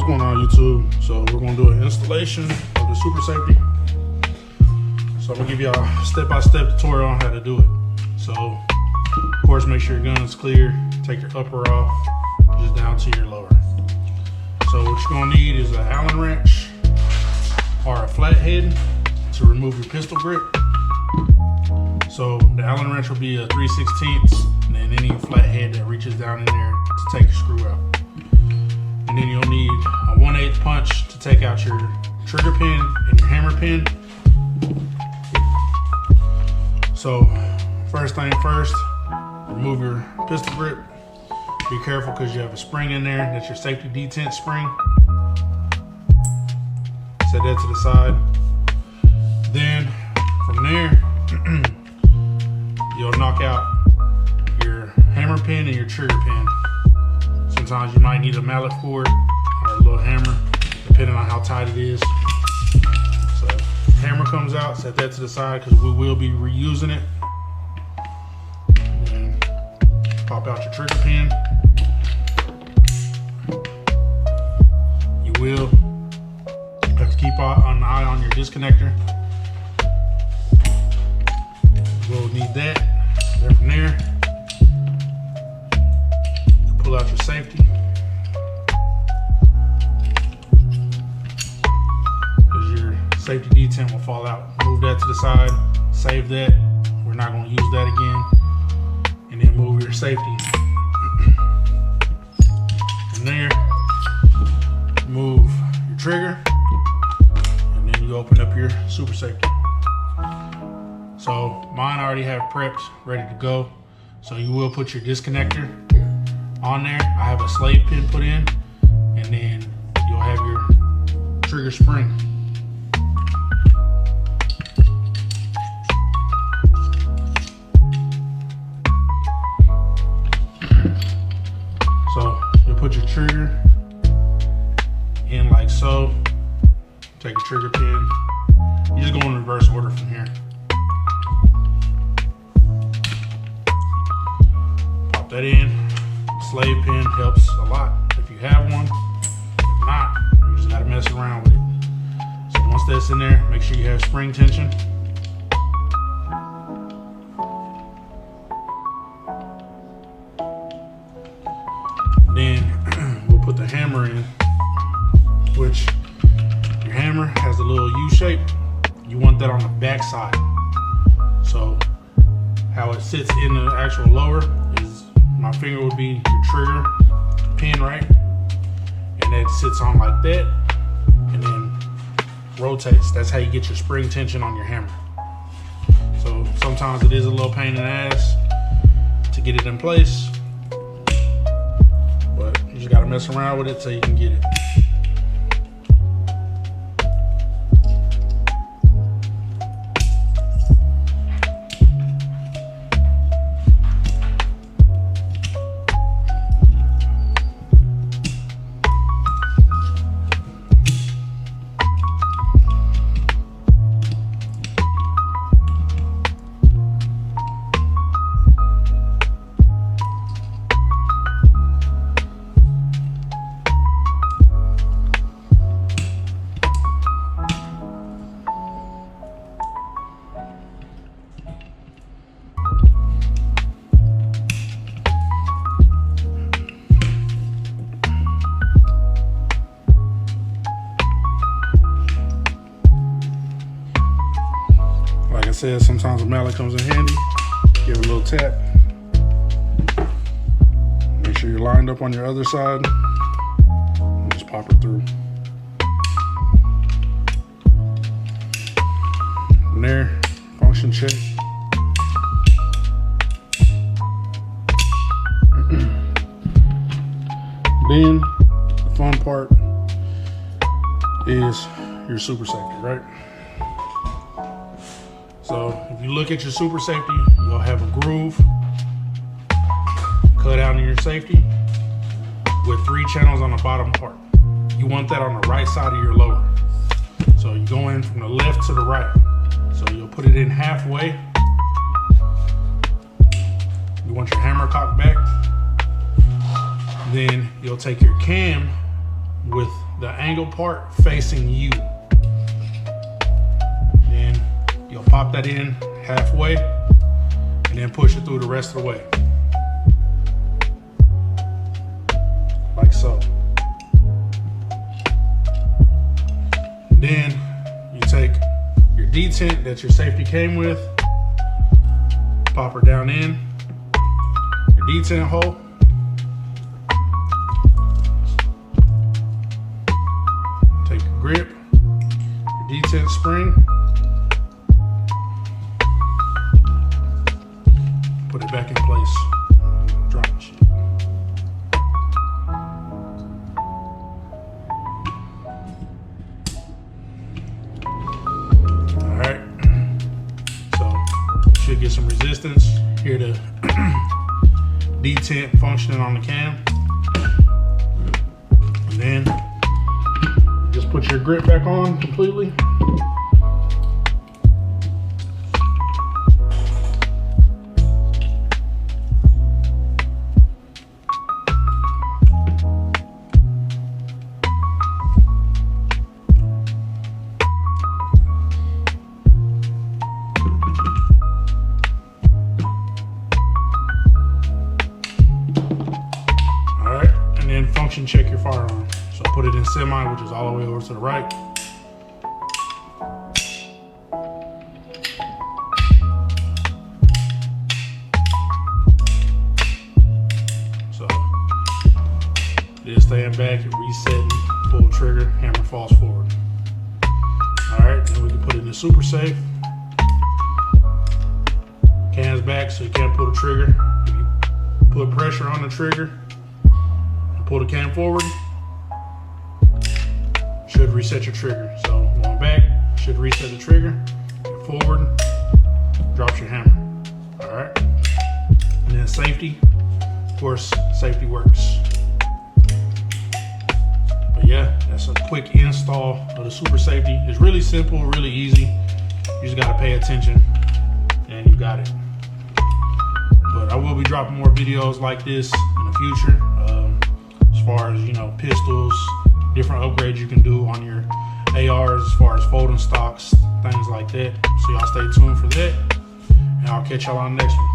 going on, YouTube? So we're going to do an installation of the super safety. So I'm going to give you a step-by-step tutorial on how to do it. So of course, make sure your gun's clear. Take your upper off, just down to your lower. So what you're going to need is an Allen wrench or a flathead to remove your pistol grip. So the Allen wrench will be a 3/16, and then any flathead that reaches down in there to take your screw out. And then you'll need a 1/8 punch to take out your trigger pin and your hammer pin. So first thing first, remove your pistol grip. Be careful because you have a spring in there. That's your safety detent spring. Set that to the side. Then from there, you'll knock out your hammer pin and your trigger pin. Sometimes you might need a mallet for it or a little hammer, depending on how tight it is. So hammer comes out, set that to the side because we will be reusing it. And then pop out your trigger pin. You will have to keep an eye on your disconnector. We'll need that. Then from there, pull out your safety. Because your safety detent will fall out. Move that to the side. Save that. We're not going to use that again. And then move your safety. From there, move your trigger. And then you open up your super safety. So mine I already have prepped, ready to go. So you will put your disconnector on there. I have a slave pin put in, and then you'll have your trigger spring. So you'll put your trigger in like so. Take your trigger pin. You just go in reverse order from here. Pop that in. Slave pin helps a lot if you have one. If not, you just gotta mess around with it. So once that's in there, make sure you have spring tension. Then we'll put the hammer in, which your hammer has a little U shape. You want that on the back side. So how it sits in the actual lower is my finger would be your trigger pin, right? And it sits on like that and then rotates. That's how you get your spring tension on your hammer. So sometimes it is a little pain in the ass to get it in place, but you just gotta mess around with it so you can get it. Like I said, sometimes a mallet comes in handy. Give it a little tap. Make sure you're lined up on your other side. And just pop it through. From there, function check. Then the fun part is your super safety, right? So if you look at your super safety, you'll have a groove cut out in your safety with 3 channels on the bottom part. You want that on the right side of your lower. So you go in from the left to the right. So you'll put it in halfway. You want your hammer cocked back. Then you'll take your cam with the angle part facing you. Then you'll pop that in halfway and then push it through the rest of the way. Like so. Then you take your detent that your safety came with, pop her down in your detent hole. Take your grip, your detent spring, put it back in place. Drop the shit. Alright. So you should get some resistance. Hear the detent functioning on the cam. And then just put your grip back on completely. Function check your firearm. So put it in semi, which is all the way over to the right. So just stand back and resetting, pull trigger, hammer falls forward. Alright, then we can put it in super safe. Can's back so you can't pull the trigger. If you put pressure on the trigger, pull the cam forward, should reset your trigger. So going back, should reset the trigger, get forward, drops your hammer. All right, and then safety, of course, safety works. But yeah, that's a quick install of the super safety. It's really simple, really easy. You just gotta pay attention and you got it. But I will be dropping more videos like this in the future. As far as, you know, pistols, different upgrades you can do on your ARs, as far as folding stocks, things like that. So y'all stay tuned for that, and I'll catch y'all on the next one.